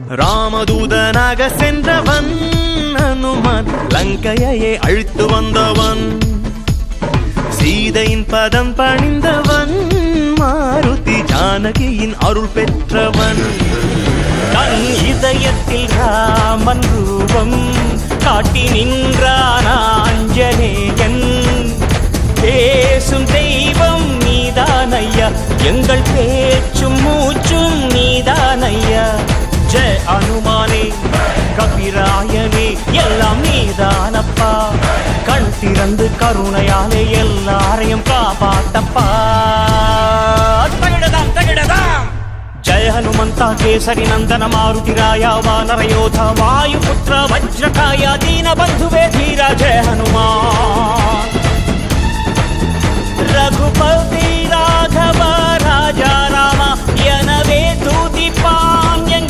ராமதூதனாக சென்றவன் அனுமான், லங்கையை அழித்து வந்தவன். சீதையின் பதம் பணிந்தவன் மாருதி, ஜானகியின் அருள் பெற்றவன். தன் இதயத்தில் ராமன் ரூபம் காட்டி நின்றான் ஆஞ்சநேயன். பேசும் தெய்வம் நீதானையா, எங்கள் பேச்சும் மூச்சும் நீதானையா. ஜெய அனுமானே கபிராயனே எல்லாம் நீதானப்பா. கண் திறந்து கருணையாலே எல்லாரையும் காப்பாத்தப்பா. தகிடதாம் தகிடதாம். ஜய ஹனுமந்தா கேசரி நந்தன மாருதிராய வானரயோಧ வாயுபுத்திர வஜ்ரகாய दीन बंधुवे धीरा. जय हनुमान रघुपति